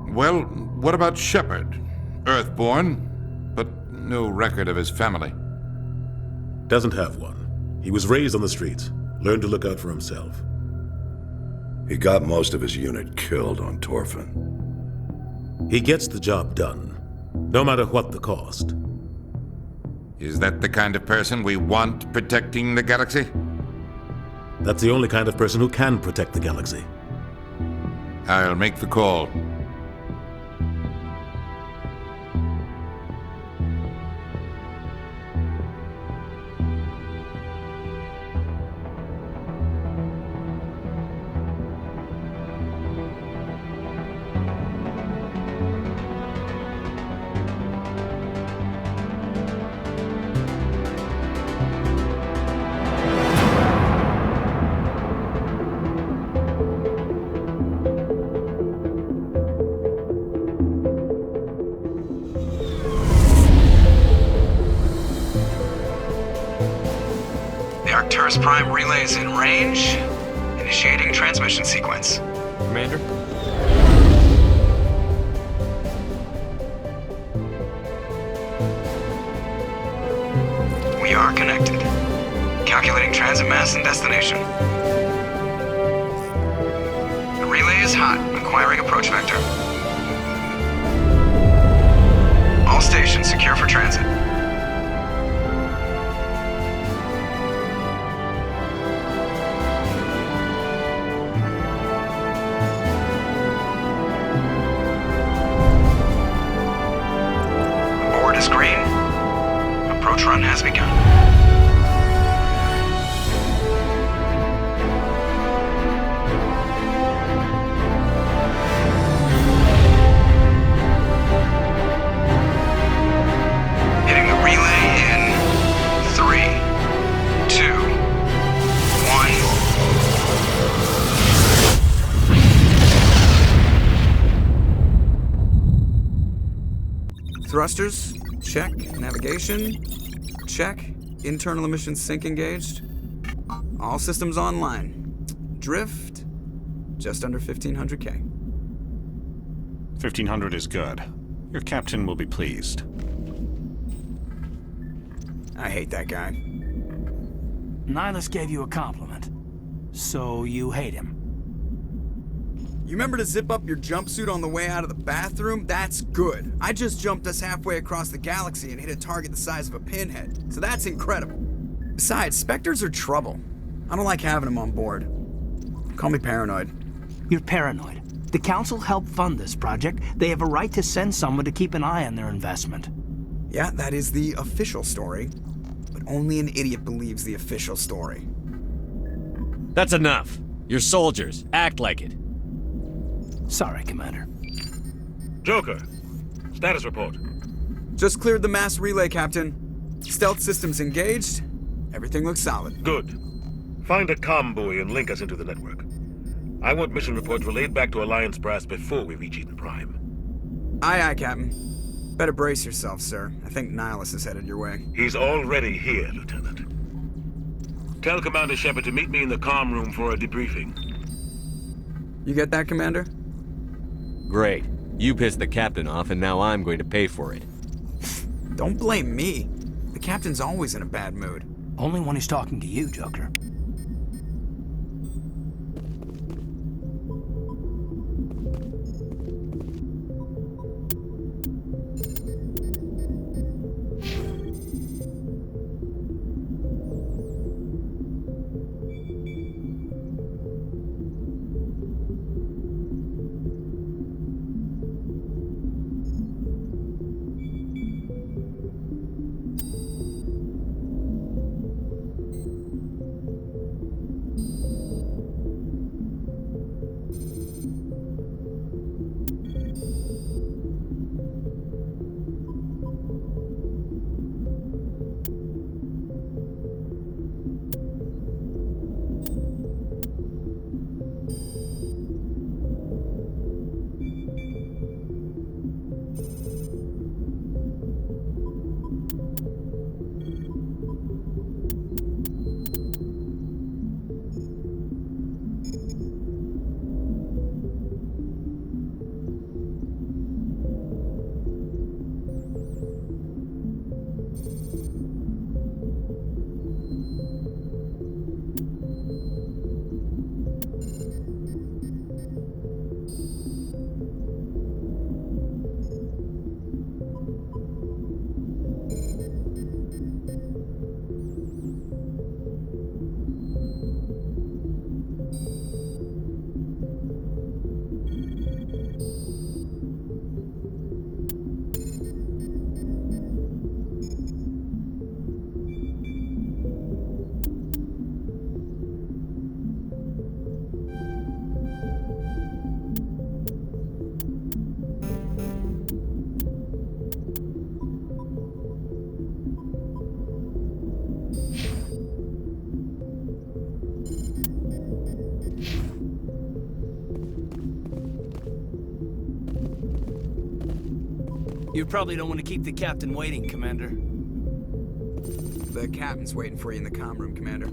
Well, what about Shepard? Earthborn, but no record of his family. Doesn't have one. He was raised on the streets, learned to look out for himself. He got most of his unit killed on Torfin. He gets the job done, no matter what the cost. Is that the kind of person we want protecting the galaxy? That's the only kind of person who can protect the galaxy. I'll make the call. Arcturus Prime relay is in range. Initiating transmission sequence. Commander? We are connected. Calculating transit mass and destination. The relay is hot. Acquiring approach vector. All stations secure for transit. Green. Approach run has begun. Hitting the relay in 3, 2, 1. Thrusters. Check. Navigation. Check. Internal emission sync engaged. All systems online. Drift. Just under 1500K. 1500 is good. Your captain will be pleased. I hate that guy. Nihilus gave you a compliment. So you hate him. You remember to zip up your jumpsuit on the way out of the bathroom? That's good. I just jumped us halfway across the galaxy and hit a target the size of a pinhead, so that's incredible. Besides, Spectres are trouble. I don't like having them on board. Call me paranoid. You're paranoid. The Council helped fund this project. They have a right to send someone to keep an eye on their investment. Yeah, that is the official story. But only an idiot believes the official story. That's enough. You're soldiers. Act like it. Sorry, Commander. Joker, status report. Just cleared the mass relay, Captain. Stealth systems engaged. Everything looks solid. Good. Find a comm buoy and link us into the network. I want mission reports relayed back to Alliance Brass before we reach Eden Prime. Aye, aye, Captain. Better brace yourself, sir. I think Nihilus is headed your way. He's already here, Lieutenant. Tell Commander Shepard to meet me in the comm room for a debriefing. You get that, Commander? Great. You pissed the captain off, and now I'm going to pay for it. Don't blame me. The captain's always in a bad mood. Only when he's talking to you, Joker. You probably don't want to keep the captain waiting, Commander. The captain's waiting for you in the comm room, Commander.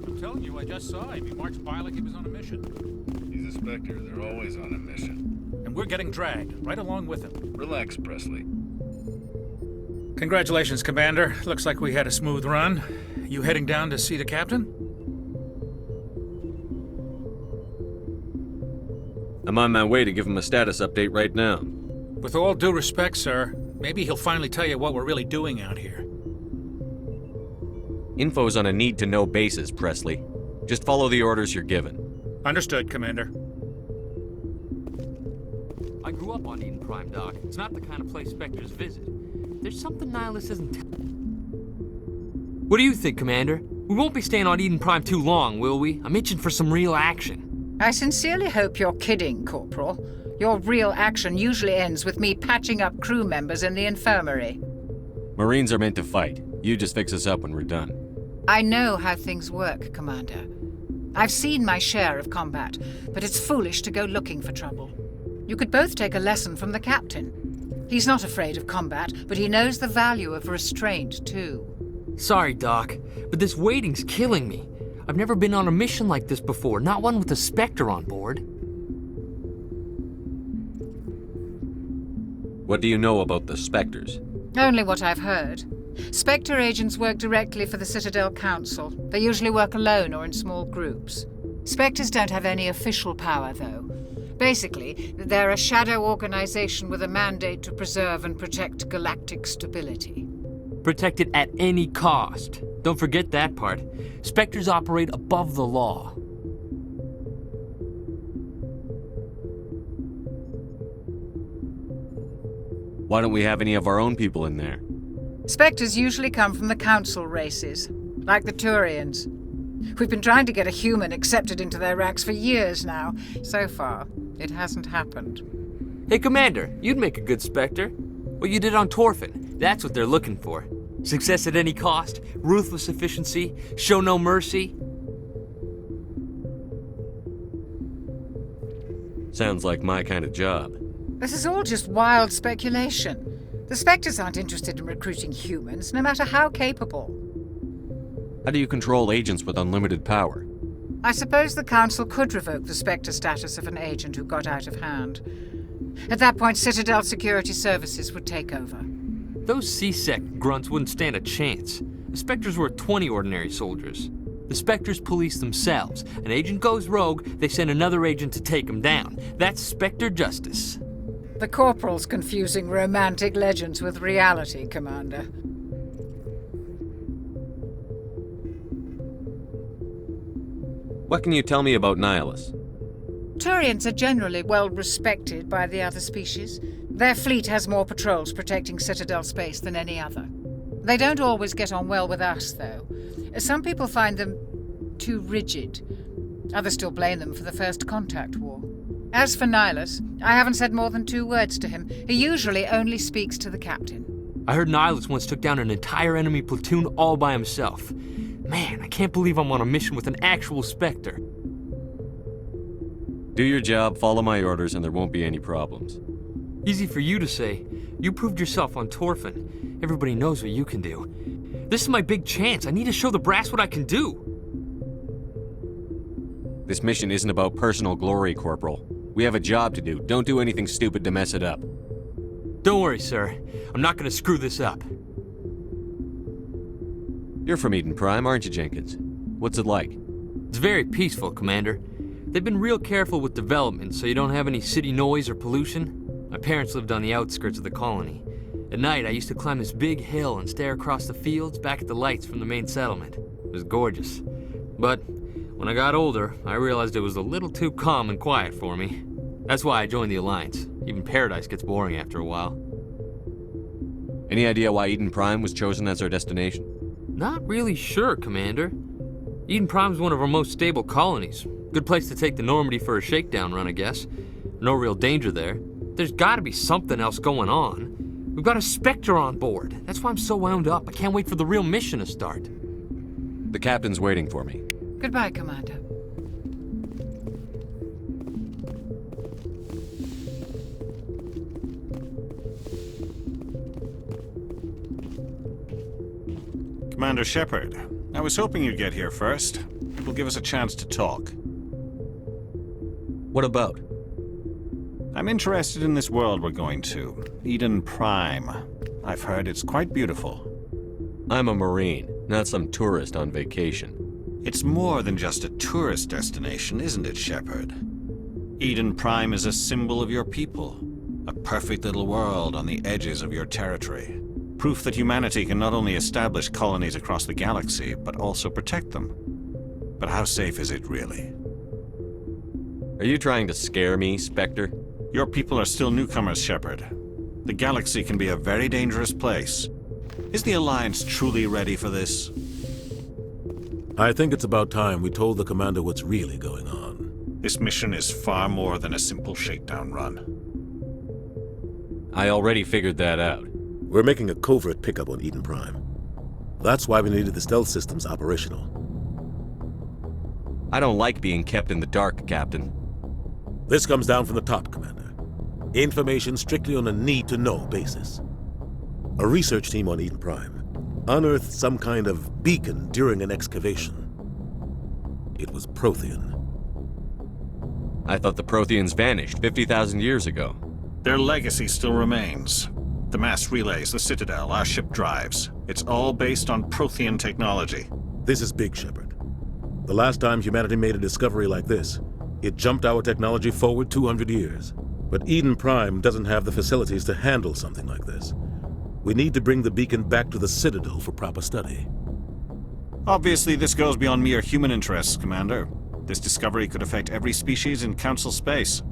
I'm telling you, I just saw him. He marched by like he was on a mission. He's a Spectre. They're always on a mission. And we're getting dragged, right along with him. Relax, Presley. Congratulations, Commander. Looks like we had a smooth run. You heading down to see the captain? I'm on my way to give him a status update right now. With all due respect, sir, maybe he'll finally tell you what we're really doing out here. Info's on a need-to-know basis, Presley. Just follow the orders you're given. Understood, Commander. I grew up on Eden Prime, Doc. It's not the kind of place Spectres visit. There's something Nihilus isn't. What do you think, Commander? We won't be staying on Eden Prime too long, will we? I'm itching for some real action. I sincerely hope you're kidding, Corporal. Your real action usually ends with me patching up crew members in the infirmary. Marines are meant to fight. You just fix us up when we're done. I know how things work, Commander. I've seen my share of combat, but it's foolish to go looking for trouble. You could both take a lesson from the captain. He's not afraid of combat, but he knows the value of restraint, too. Sorry, Doc, but this waiting's killing me. I've never been on a mission like this before, not one with a Spectre on board. What do you know about the Spectres? Only what I've heard. Spectre agents work directly for the Citadel Council. They usually work alone or in small groups. Spectres don't have any official power, though. Basically, they're a shadow organization with a mandate to preserve and protect galactic stability. Protect it at any cost. Don't forget that part. Spectres operate above the law. Why don't we have any of our own people in there? Spectres usually come from the Council races, like the Turians. We've been trying to get a human accepted into their ranks for years now. So far, it hasn't happened. Hey, Commander, you'd make a good Spectre. What you did on Torfin, that's what they're looking for. Success at any cost, ruthless efficiency, show no mercy. Sounds like my kind of job. This is all just wild speculation. The Spectres aren't interested in recruiting humans, no matter how capable. How do you control agents with unlimited power? I suppose the Council could revoke the Spectre status of an agent who got out of hand. At that point, Citadel Security Services would take over. Those CSEC grunts wouldn't stand a chance. The Spectres were 20 ordinary soldiers. The Spectres police themselves. An agent goes rogue, they send another agent to take him down. That's Spectre justice. The Corporal's confusing romantic legends with reality, Commander. What can you tell me about Nihilus? Turians are generally well respected by the other species. Their fleet has more patrols protecting Citadel space than any other. They don't always get on well with us, though. Some people find them too rigid. Others still blame them for the First Contact War. As for Nihilus, I haven't said more than 2 words to him. He usually only speaks to the captain. I heard Nihilus once took down an entire enemy platoon all by himself. Man, I can't believe I'm on a mission with an actual Spectre. Do your job, follow my orders, and there won't be any problems. Easy for you to say. You proved yourself on Torfin. Everybody knows what you can do. This is my big chance. I need to show the brass what I can do. This mission isn't about personal glory, Corporal. We have a job to do. Don't do anything stupid to mess it up. Don't worry, sir. I'm not gonna screw this up. You're from Eden Prime, aren't you, Jenkins? What's it like? It's very peaceful, Commander. They've been real careful with development, so you don't have any city noise or pollution. My parents lived on the outskirts of the colony. At night, I used to climb this big hill and stare across the fields back at the lights from the main settlement. It was gorgeous. But when I got older, I realized it was a little too calm and quiet for me. That's why I joined the Alliance. Even Paradise gets boring after a while. Any idea why Eden Prime was chosen as our destination? Not really sure, Commander. Eden Prime's one of our most stable colonies. Good place to take the Normandy for a shakedown run, I guess. No real danger there. There's gotta be something else going on. We've got a Spectre on board. That's why I'm so wound up. I can't wait for the real mission to start. The captain's waiting for me. Goodbye, Commander. Commander Shepard, I was hoping you'd get here first. It will give us a chance to talk. What about? I'm interested in this world we're going to, Eden Prime. I've heard it's quite beautiful. I'm a Marine, not some tourist on vacation. It's more than just a tourist destination, isn't it, Shepard? Eden Prime is a symbol of your people. A perfect little world on the edges of your territory. Proof that humanity can not only establish colonies across the galaxy, but also protect them. But how safe is it really? Are you trying to scare me, Spectre? Your people are still newcomers, Shepard. The galaxy can be a very dangerous place. Is the Alliance truly ready for this? I think it's about time we told the commander what's really going on. This mission is far more than a simple shakedown run. I already figured that out. We're making a covert pickup on Eden Prime. That's why we needed the stealth systems operational. I don't like being kept in the dark, Captain. This comes down from the top, Commander. Information strictly on a need-to-know basis. A research team on Eden Prime unearthed some kind of beacon during an excavation. It was Prothean. I thought the Protheans vanished 50,000 years ago. Their legacy still remains. The mass relays, the Citadel, our ship drives. It's all based on Prothean technology. This is big, Shepard. The last time humanity made a discovery like this, it jumped our technology forward 200 years. But Eden Prime doesn't have the facilities to handle something like this. We need to bring the beacon back to the Citadel for proper study. Obviously, this goes beyond mere human interests, Commander. This discovery could affect every species in Council space.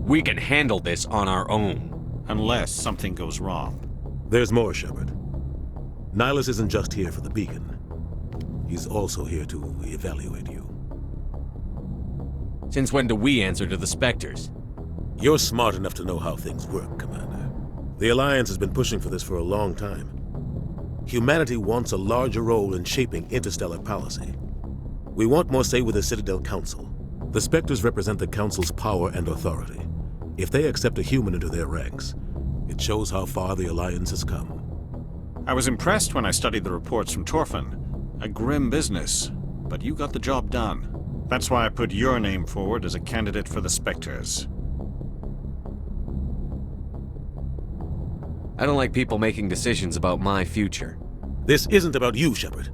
We can handle this on our own. Unless something goes wrong. There's more, Shepard. Nihilus isn't just here for the beacon. He's also here to evaluate you. Since when do we answer to the Spectres? You're smart enough to know how things work, Commander. The Alliance has been pushing for this for a long time. Humanity wants a larger role in shaping interstellar policy. We want more say with the Citadel Council. The Spectres represent the Council's power and authority. If they accept a human into their ranks, it shows how far the Alliance has come. I was impressed when I studied the reports from Torfin. A grim business, but you got the job done. That's why I put your name forward as a candidate for the Spectres. I don't like people making decisions about my future. This isn't about you, Shepard.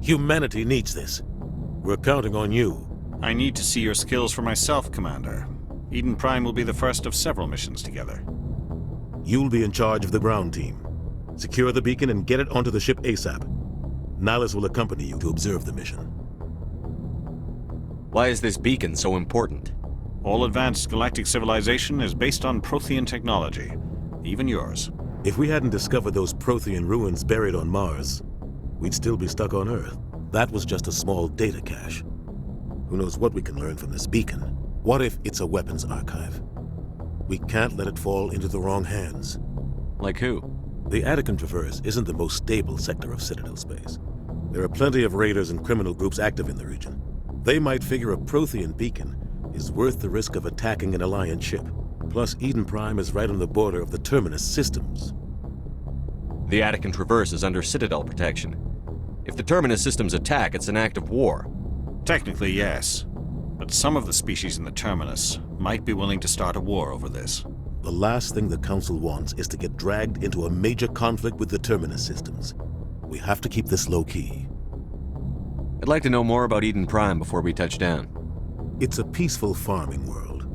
Humanity needs this. We're counting on you. I need to see your skills for myself, Commander. Eden Prime will be the first of several missions together. You'll be in charge of the ground team. Secure the beacon and get it onto the ship ASAP. Nihilus will accompany you to observe the mission. Why is this beacon so important? All advanced galactic civilization is based on Prothean technology. Even yours. If we hadn't discovered those Prothean ruins buried on Mars, we'd still be stuck on Earth. That was just a small data cache. Who knows what we can learn from this beacon? What if it's a weapons archive? We can't let it fall into the wrong hands. Like who? The Attican Traverse isn't the most stable sector of Citadel space. There are plenty of raiders and criminal groups active in the region. They might figure a Prothean beacon is worth the risk of attacking an Alliance ship. Plus, Eden Prime is right on the border of the Terminus systems. The Attican Traverse is under Citadel protection. If the Terminus systems attack, it's an act of war. Technically, yes. But some of the species in the Terminus might be willing to start a war over this. The last thing the Council wants is to get dragged into a major conflict with the Terminus systems. We have to keep this low-key. I'd like to know more about Eden Prime before we touch down. It's a peaceful farming world,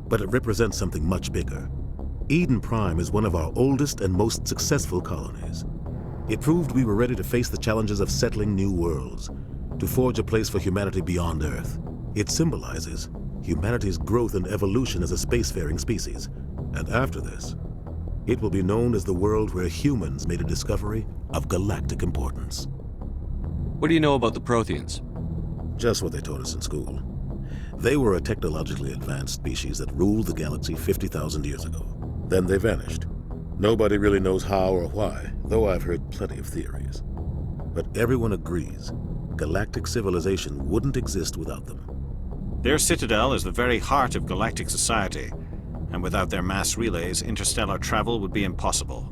but it represents something much bigger. Eden Prime is one of our oldest and most successful colonies. It proved we were ready to face the challenges of settling new worlds, to forge a place for humanity beyond Earth. It symbolizes humanity's growth and evolution as a spacefaring species. And after this, it will be known as the world where humans made a discovery of galactic importance. What do you know about the Protheans? Just what they taught us in school. They were a technologically advanced species that ruled the galaxy 50,000 years ago. Then they vanished. Nobody really knows how or why, though I've heard plenty of theories. But everyone agrees galactic civilization wouldn't exist without them. Their citadel is the very heart of galactic society, and without their mass relays, interstellar travel would be impossible.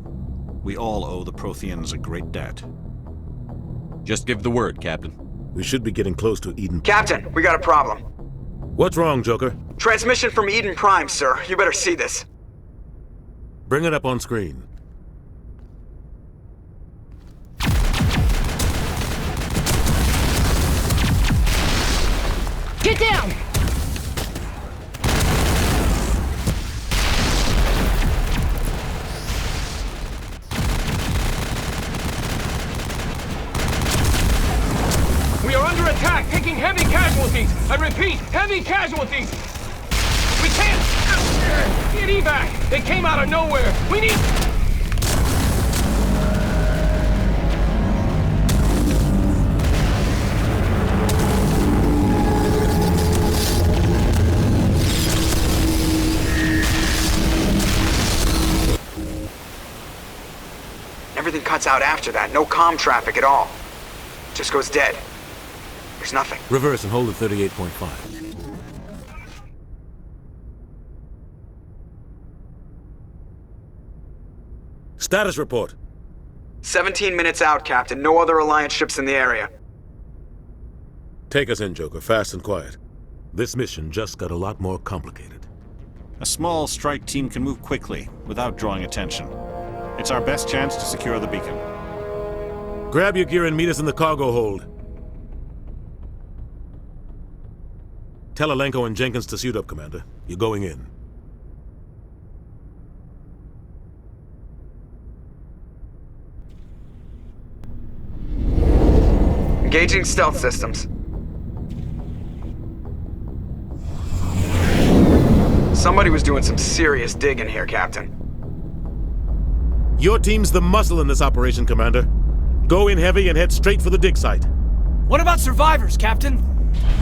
We all owe the Protheans a great debt. Just give the word, Captain. We should be getting close to Eden. Captain, we got a problem. What's wrong, Joker? Transmission from Eden Prime, sir. You better see this. Bring it up on screen. Get down! We are under attack, taking heavy casualties. I repeat, heavy casualties. We can't get evac. They came out of nowhere. We need... Everything cuts out after that. No comm traffic at all. Just goes dead. There's nothing. Reverse and hold at 38.5. Status report. 17 minutes out, Captain. No other Alliance ships in the area. Take us in, Joker, fast and quiet. This mission just got a lot more complicated. A small strike team can move quickly, without drawing attention. It's our best chance to secure the beacon. Grab your gear and meet us in the cargo hold. Tell Alenko and Jenkins to suit up, Commander. You're going in. Engaging stealth systems. Somebody was doing some serious digging here, Captain. Your team's the muscle in this operation, Commander. Go in heavy and head straight for the dig site. What about survivors, Captain?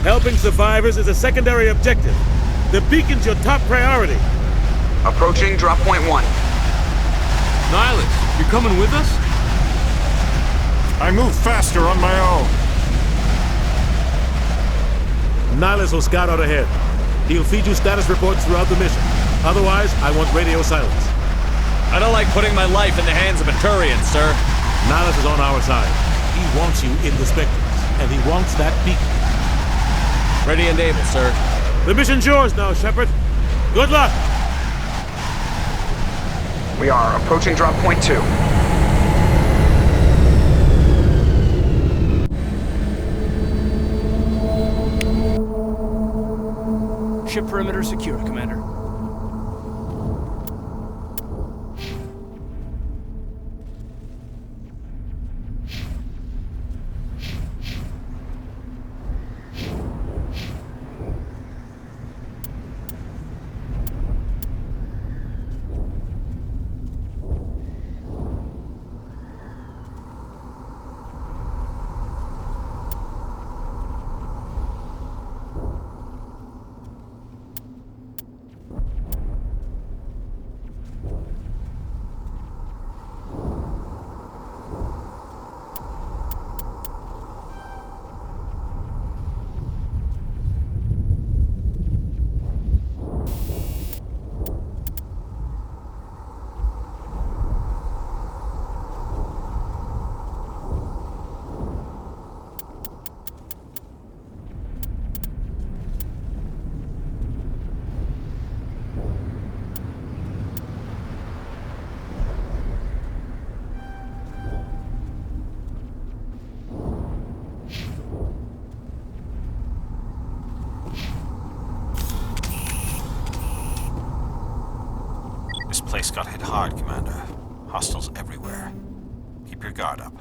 Helping survivors is a secondary objective. The beacon's your top priority. Approaching drop point 1. Nihilus, you're coming with us? I move faster on my own. Nihilus will scout out ahead. He'll feed you status reports throughout the mission. Otherwise, I want radio silence. I don't like putting my life in the hands of a Turian, sir. Nihilus is on our side. He wants you in the Spectres, and he wants that beacon. Ready and able, sir. The mission's yours now, Shepard. Good luck! We are approaching drop point 2. Ship perimeter secure, Commander. This place got hit hard, Commander. Hostiles everywhere. Keep your guard up.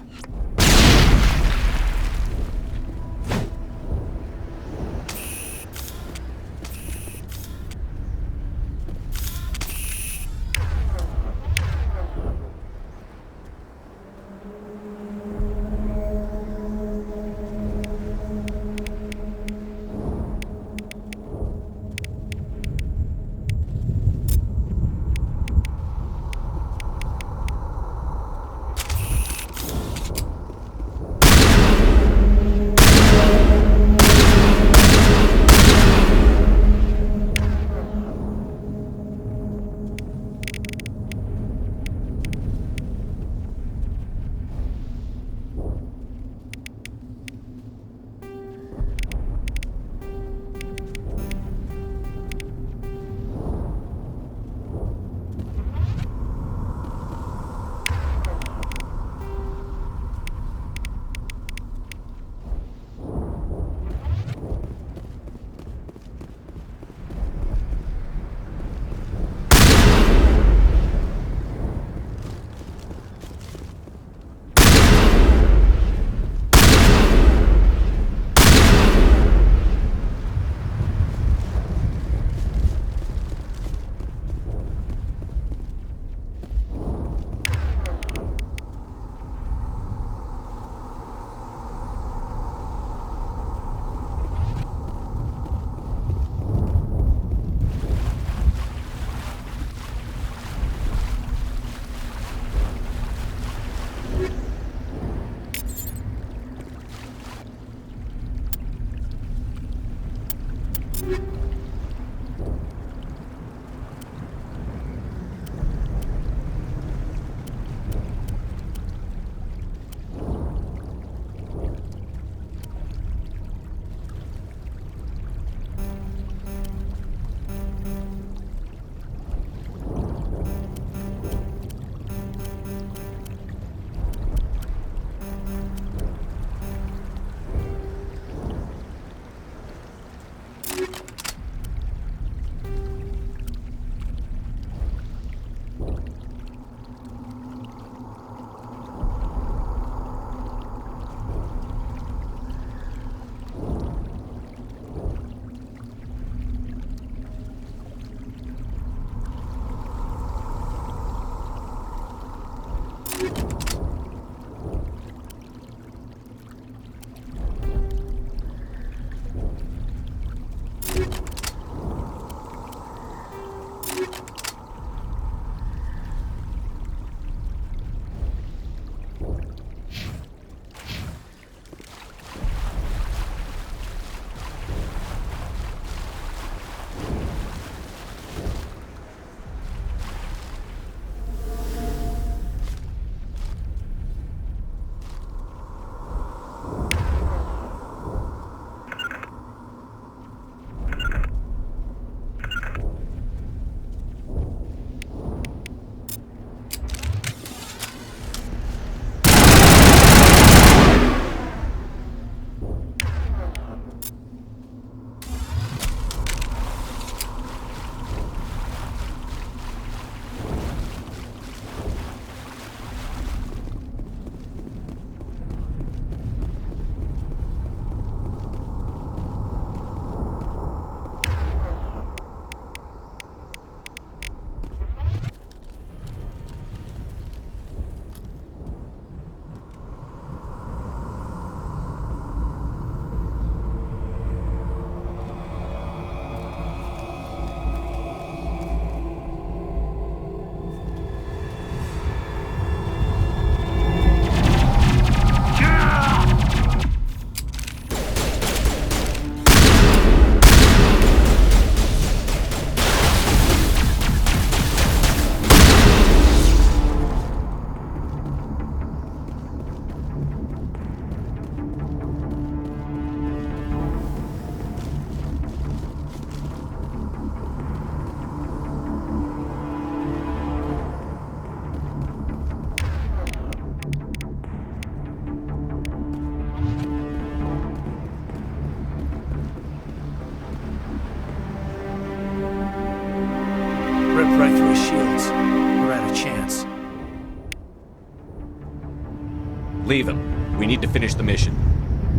Leave him. We need to finish the mission.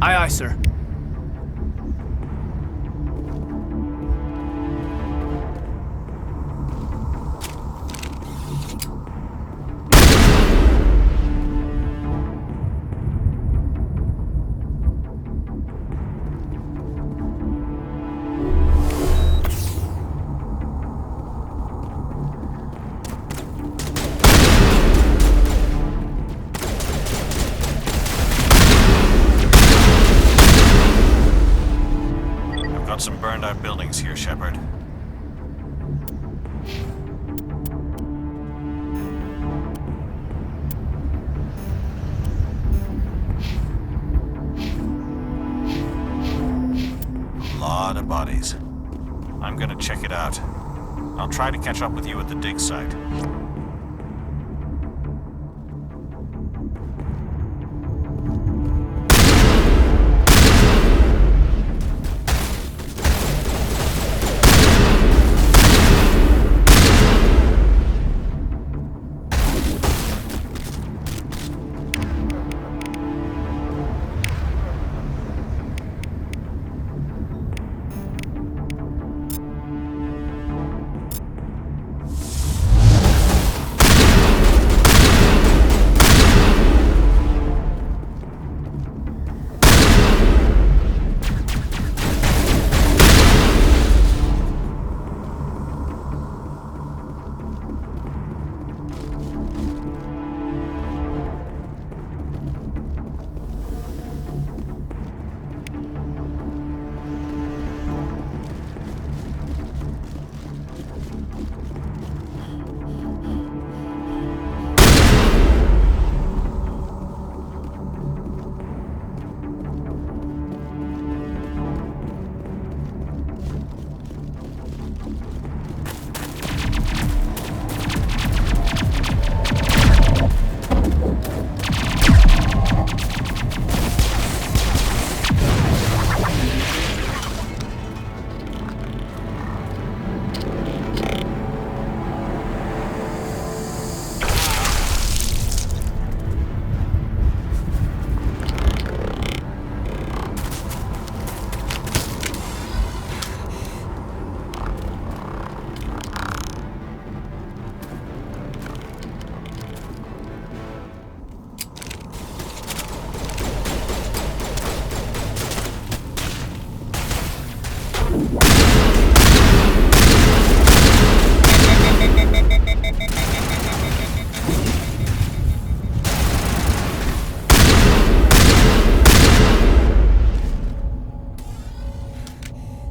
Aye, aye, sir. Some burned out buildings here, Shepard. A lot of bodies. I'm gonna check it out. I'll try to catch up with you at the dig site.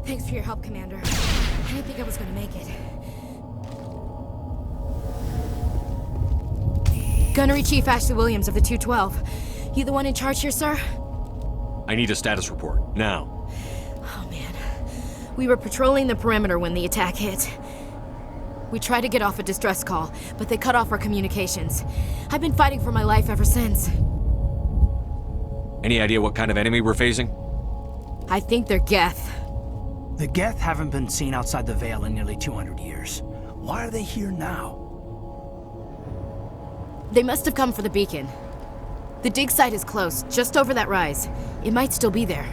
Thanks for your help, Commander. I didn't think I was gonna make it. Gunnery Chief Ashley Williams of the 212. You the one in charge here, sir? I need a status report, now. Oh, man. We were patrolling the perimeter when the attack hit. We tried to get off a distress call, but they cut off our communications. I've been fighting for my life ever since. Any idea what kind of enemy we're facing? I think they're Geth. The Geth haven't been seen outside the Veil in nearly 200 years. Why are they here now? They must have come for the beacon. The dig site is close, just over that rise. It might still be there.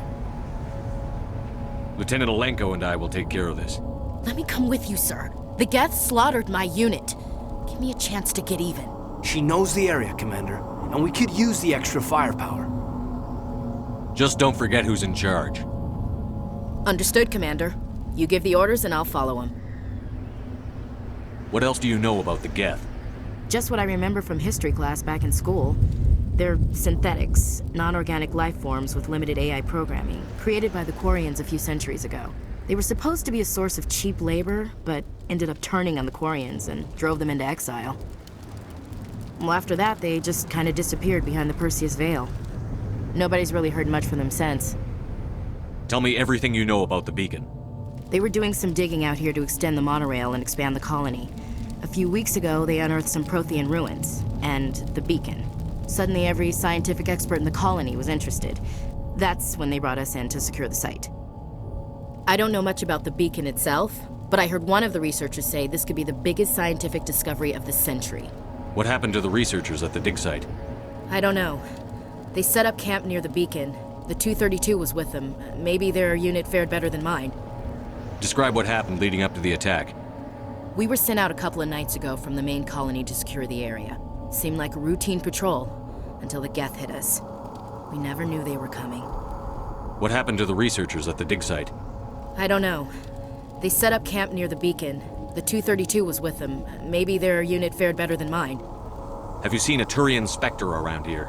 Lieutenant Alenko and I will take care of this. Let me come with you, sir. The Geth slaughtered my unit. Give me a chance to get even. She knows the area, Commander, and we could use the extra firepower. Just don't forget who's in charge. Understood, Commander. You give the orders and I'll follow them. What else do you know about the Geth? Just what I remember from history class back in school. They're synthetics, non-organic life forms with limited AI programming, created by the Quarians a few centuries ago. They were supposed to be a source of cheap labor, but ended up turning on the Quarians and drove them into exile. Well, after that, they just kind of disappeared behind the Perseus Veil. Nobody's really heard much from them since. Tell me everything you know about the beacon. They were doing some digging out here to extend the monorail and expand the colony. A few weeks ago, they unearthed some Prothean ruins, and the beacon. Suddenly, every scientific expert in the colony was interested. That's when they brought us in to secure the site. I don't know much about the beacon itself, but I heard one of the researchers say this could be the biggest scientific discovery of the century. What happened to the researchers at the dig site? I don't know. They set up camp near the beacon. The 232 was with them. Maybe their unit fared better than mine. Describe what happened leading up to the attack. We were sent out a couple of nights ago from the main colony to secure the area. Seemed like a routine patrol, until the Geth hit us. We never knew they were coming. What happened to the researchers at the dig site? I don't know. They set up camp near the beacon. The 232 was with them. Maybe their unit fared better than mine. Have you seen a Turian Spectre around here?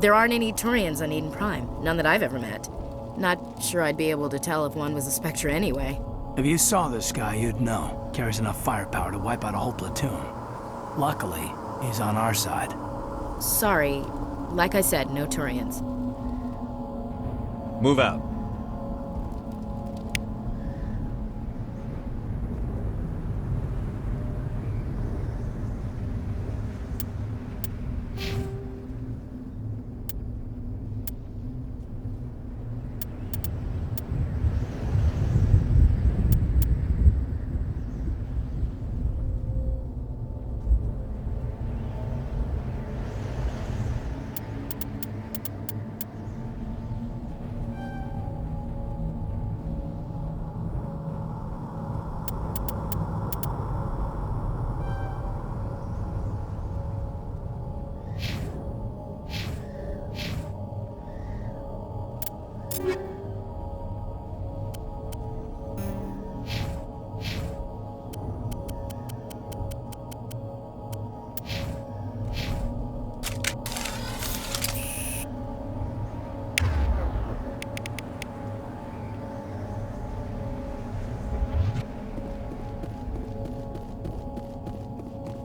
There aren't any Turians on Eden Prime, none that I've ever met. Not sure I'd be able to tell if one was a Spectre anyway. If you saw this guy, you'd know. Carries enough firepower to wipe out a whole platoon. Luckily, he's on our side. Sorry. Like I said, no Turians. Move out.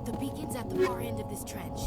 The beacon's at the far end of this trench.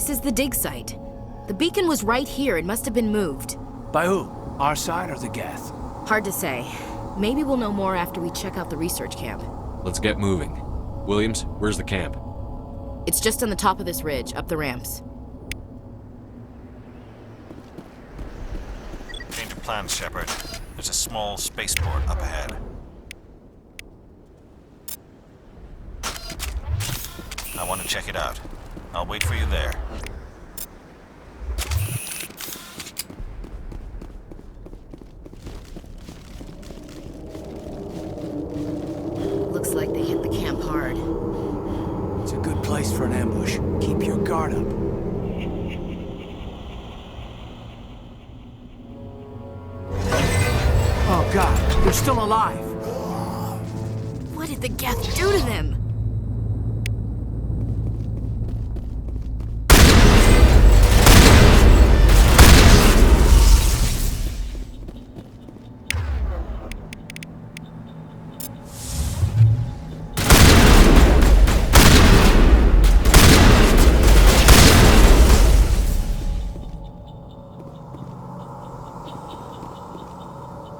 This is the dig site. The beacon was right here. It must have been moved. By who? Our side or the Geth? Hard to say. Maybe we'll know more after we check out the research camp. Let's get moving. Williams, where's the camp? It's just on the top of this ridge, up the ramps. Change of plans, Shepard. There's a small spaceport up ahead. I want to check it out. I'll wait for you there. Looks like they hit the camp hard. It's a good place for an ambush. Keep your guard up. Oh God, they're still alive. What did the Geth do to them?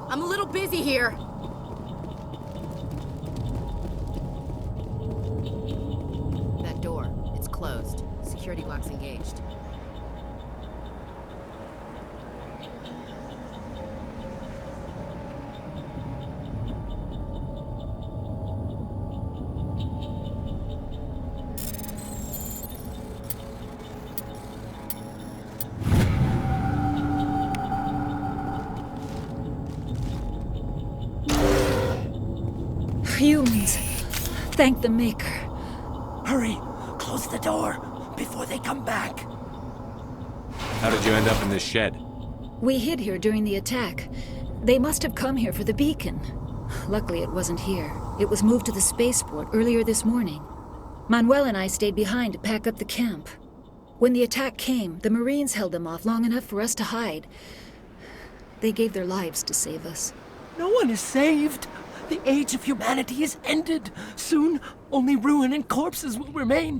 I'm a little busy here. That door, it's closed. Security lock's engaged. Humans. Thank the Maker. Hurry! Close the door before they come back. How did you end up in this shed? We hid here during the attack. They must have come here for the beacon. Luckily, it wasn't here. It was moved to the spaceport earlier this morning. Manuel and I stayed behind to pack up the camp. When the attack came, the Marines held them off long enough for us to hide. They gave their lives to save us. No one is saved. The age of humanity is ended. Soon, only ruin and corpses will remain.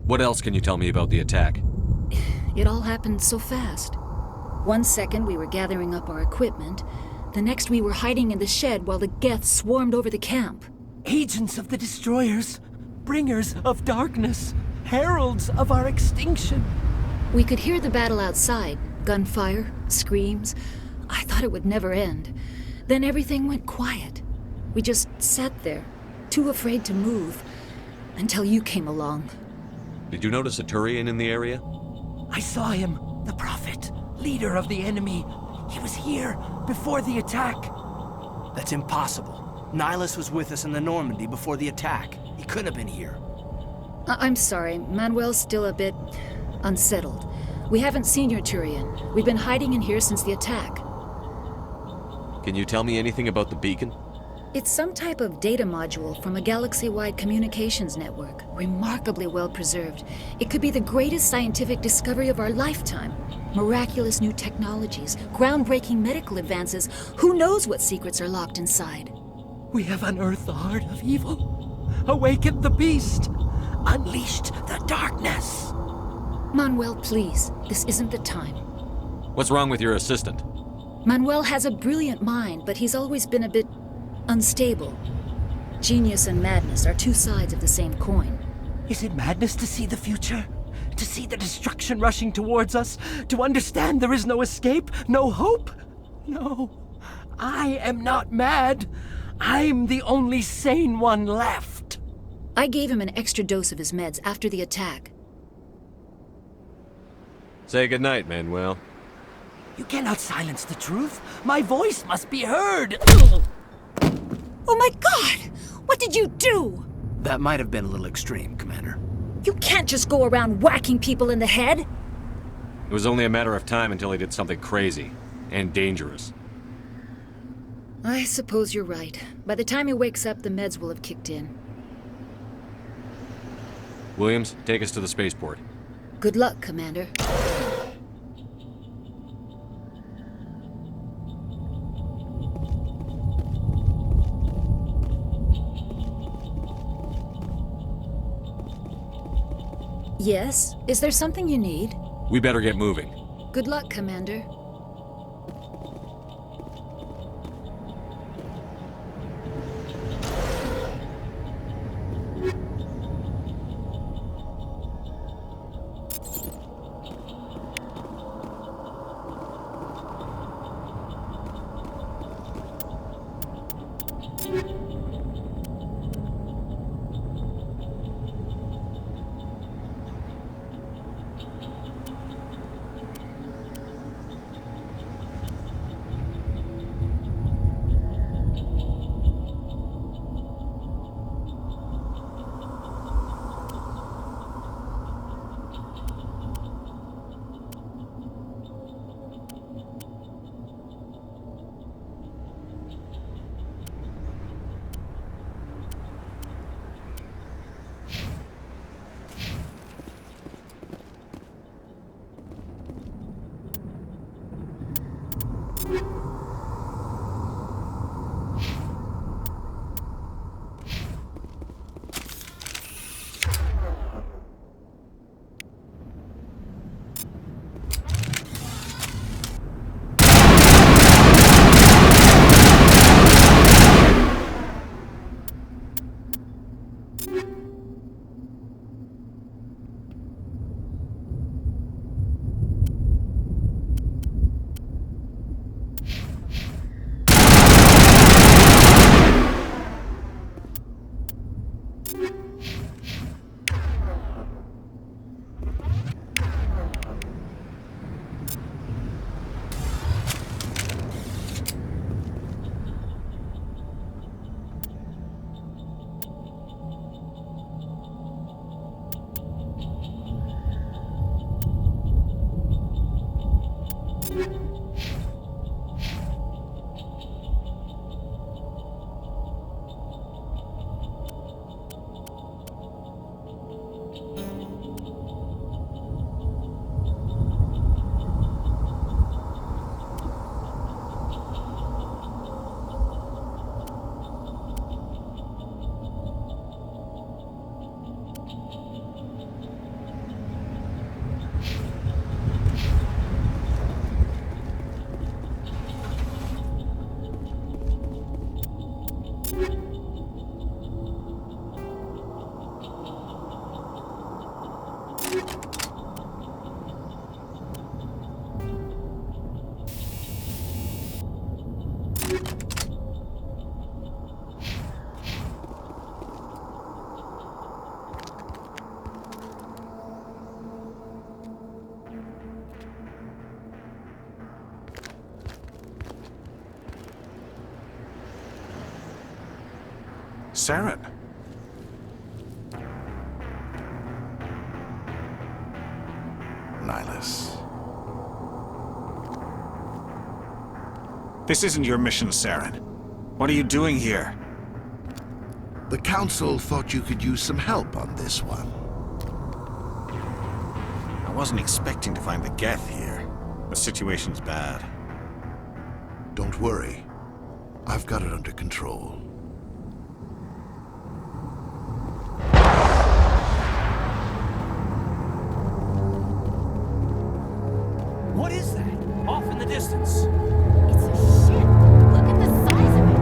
What else can you tell me about the attack? It all happened so fast. 1 second we were gathering up our equipment. The next we were hiding in the shed while the Geth swarmed over the camp. Agents of the Destroyers, bringers of darkness, heralds of our extinction. We could hear the battle outside. Gunfire, screams. I thought it would never end. Then everything went quiet. We just sat there, too afraid to move, until you came along. Did you notice a Turian in the area? I saw him, the Prophet, leader of the enemy. He was here before the attack. That's impossible. Nihilus was with us in the Normandy before the attack. He couldn't have been here. I'm sorry, Manuel's still a bit unsettled. We haven't seen your Turian. We've been hiding in here since the attack. Can you tell me anything about the beacon? It's some type of data module from a galaxy-wide communications network, remarkably well preserved. It could be the greatest scientific discovery of our lifetime. Miraculous new technologies, groundbreaking medical advances. Who knows what secrets are locked inside? We have unearthed the heart of evil, awakened the beast, unleashed the darkness. Manuel, please, this isn't the time. What's wrong with your assistant? Manuel has a brilliant mind, but he's always been a bit unstable. Genius and madness are two sides of the same coin. Is it madness to see the future? To see the destruction rushing towards us? To understand there is no escape? No hope? No. I am not mad. I'm the only sane one left. I gave him an extra dose of his meds after the attack. Say goodnight, Manuel. You cannot silence the truth. My voice must be heard. Oh my God! What did you do? That might have been a little extreme, Commander. You can't just go around whacking people in the head. It was only a matter of time until he did something crazy and dangerous. I suppose you're right. By the time he wakes up, the meds will have kicked in. Williams, take us to the spaceport. Good luck, Commander. Yes? Is there something you need? We better get moving. Good luck, Commander. Saren. Nihilus. This isn't your mission, Saren. What are you doing here? The Council thought you could use some help on this one. I wasn't expecting to find the Geth here. The situation's bad. Don't worry. I've got it under control. What is that? Off in the distance. It's a ship. Look at the size of it.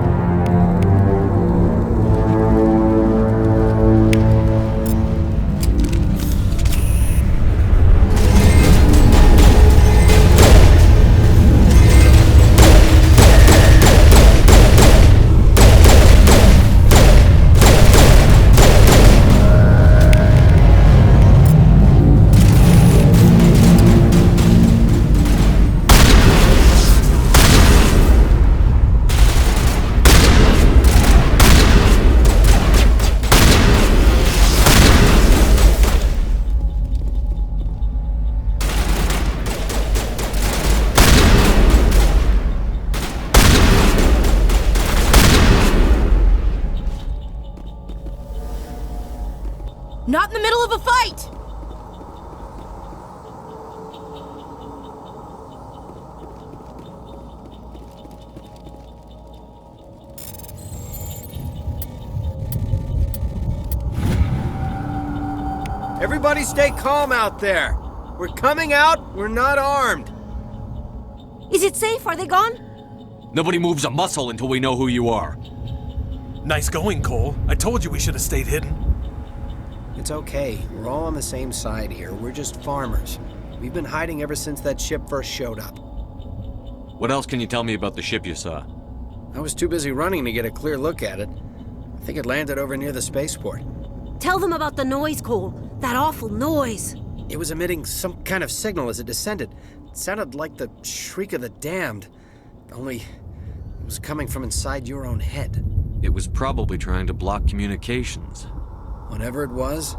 Not in the middle of a fight! Everybody stay calm out there. We're coming out, we're not armed. Is it safe? Are they gone? Nobody moves a muscle until we know who you are. Nice going, Cole. I told you we should have stayed hidden. It's okay. We're all on the same side here. We're just farmers. We've been hiding ever since that ship first showed up. What else can you tell me about the ship you saw? I was too busy running to get a clear look at it. I think it landed over near the spaceport. Tell them about the noise, Cole. That awful noise. It was emitting some kind of signal as it descended. It sounded like the shriek of the damned. Only it was coming from inside your own head. It was probably trying to block communications. Whatever it was,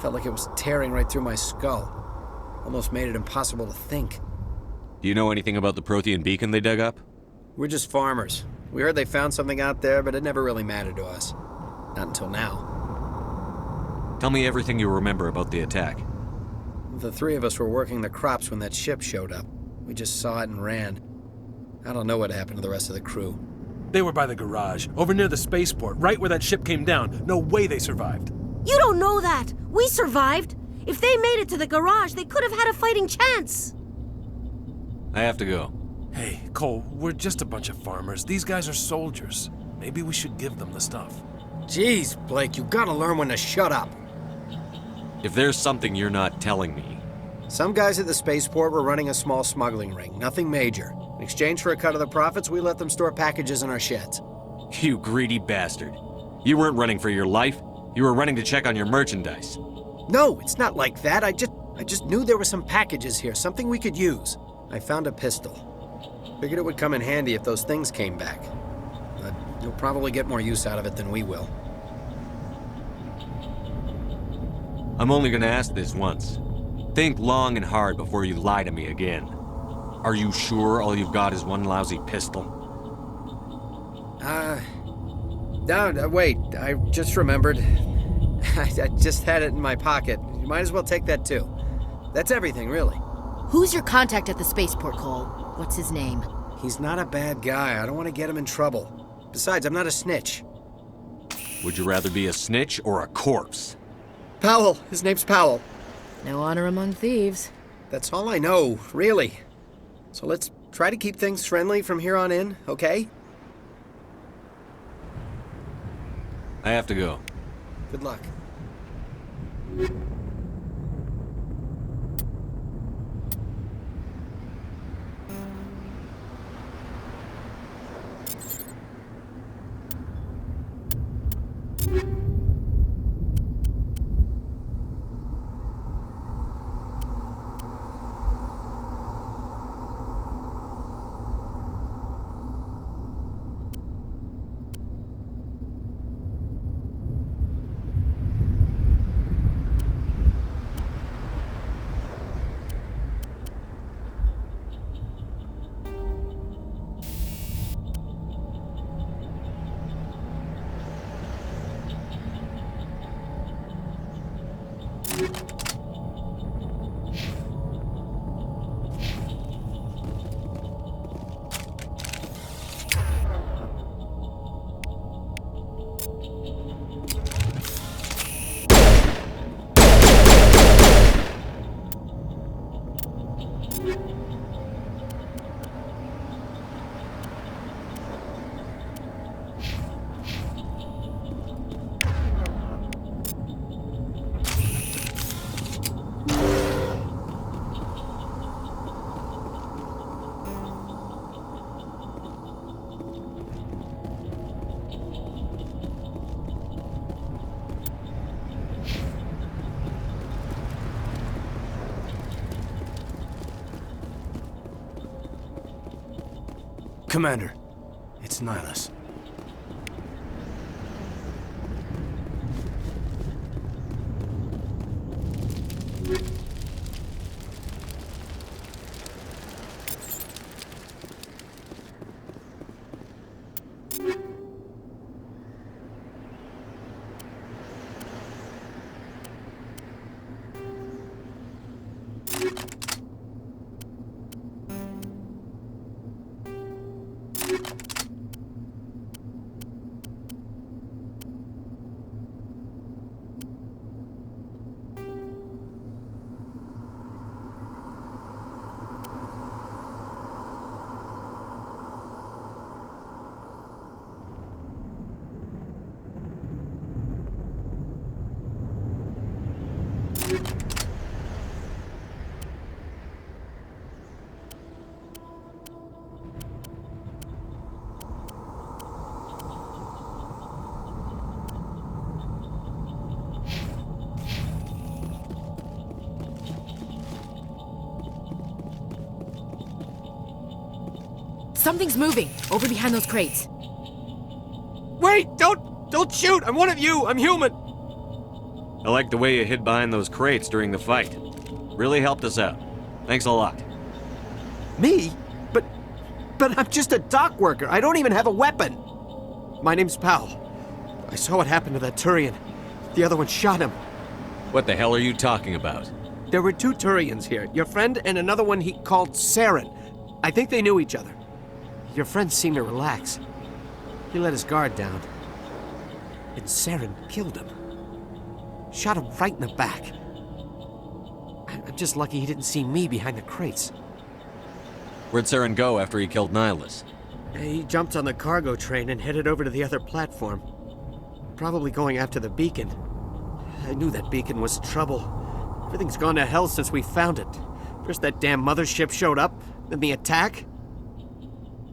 felt like it was tearing right through my skull. Almost made it impossible to think. Do you know anything about the Prothean beacon they dug up? We're just farmers. We heard they found something out there, but it never really mattered to us. Not until now. Tell me everything you remember about the attack. The three of us were working the crops when that ship showed up. We just saw it and ran. I don't know what happened to the rest of the crew. They were by the garage, over near the spaceport, right where that ship came down. No way they survived. You don't know that. We survived. If they made it to the garage, they could have had a fighting chance. I have to go. Hey, Cole, we're just a bunch of farmers. These guys are soldiers. Maybe we should give them the stuff. Jeez, Blake, you gotta learn when to shut up. If there's something you're not telling me... Some guys at the spaceport were running a small smuggling ring, nothing major. In exchange for a cut of the profits, we let them store packages in our sheds. You greedy bastard. You weren't running for your life. You were running to check on your merchandise. No, it's not like that. I just knew there were some packages here, something we could use. I found a pistol. Figured it would come in handy if those things came back. But you'll probably get more use out of it than we will. I'm only gonna ask this once. Think long and hard before you lie to me again. Are you sure all you've got is one lousy pistol? No, wait, I just remembered. I just had it in my pocket. You might as well take that too. That's everything, really. Who's your contact at the spaceport, Cole? What's his name? He's not a bad guy. I don't want to get him in trouble. Besides, I'm not a snitch. Would you rather be a snitch or a corpse? Powell. His name's Powell. No honor among thieves. That's all I know, really. So let's try to keep things friendly from here on in, okay? I have to go. Good luck. Commander, it's Nihilus. Something's moving, over behind those crates. Wait! Don't shoot! I'm one of you! I'm human! I like the way you hid behind those crates during the fight. Really helped us out. Thanks a lot. Me? But I'm just a dock worker. I don't even have a weapon. My name's Powell. I saw what happened to that Turian. The other one shot him. What the hell are you talking about? There were 2 Turians here. Your friend and another one he called Saren. I think they knew each other. Your friend seemed to relax. He let his guard down. And Saren killed him. Shot him right in the back. I'm just lucky he didn't see me behind the crates. Where'd Saren go after he killed Nihilus? He jumped on the cargo train and headed over to the other platform. Probably going after the beacon. I knew that beacon was trouble. Everything's gone to hell since we found it. First that damn mothership showed up, then the attack.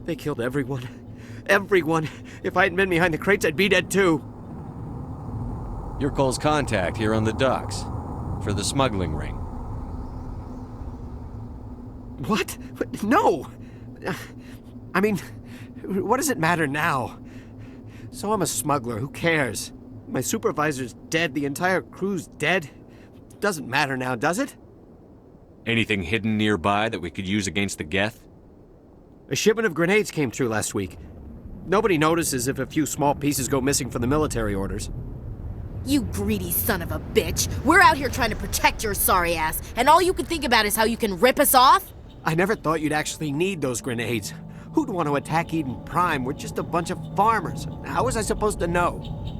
They killed everyone. Everyone. If I hadn't been behind the crates, I'd be dead too. You're Cole's contact here on the docks. For the smuggling ring. What? No! I mean, what does it matter now? So I'm a smuggler, who cares? My supervisor's dead, the entire crew's dead. Doesn't matter now, does it? Anything hidden nearby that we could use against the Geth? A shipment of grenades came through last week. Nobody notices if a few small pieces go missing from the military orders. You greedy son of a bitch. We're out here trying to protect your sorry ass, and all you can think about is how you can rip us off? I never thought you'd actually need those grenades. Who'd want to attack Eden Prime? We're just a bunch of farmers. How was I supposed to know?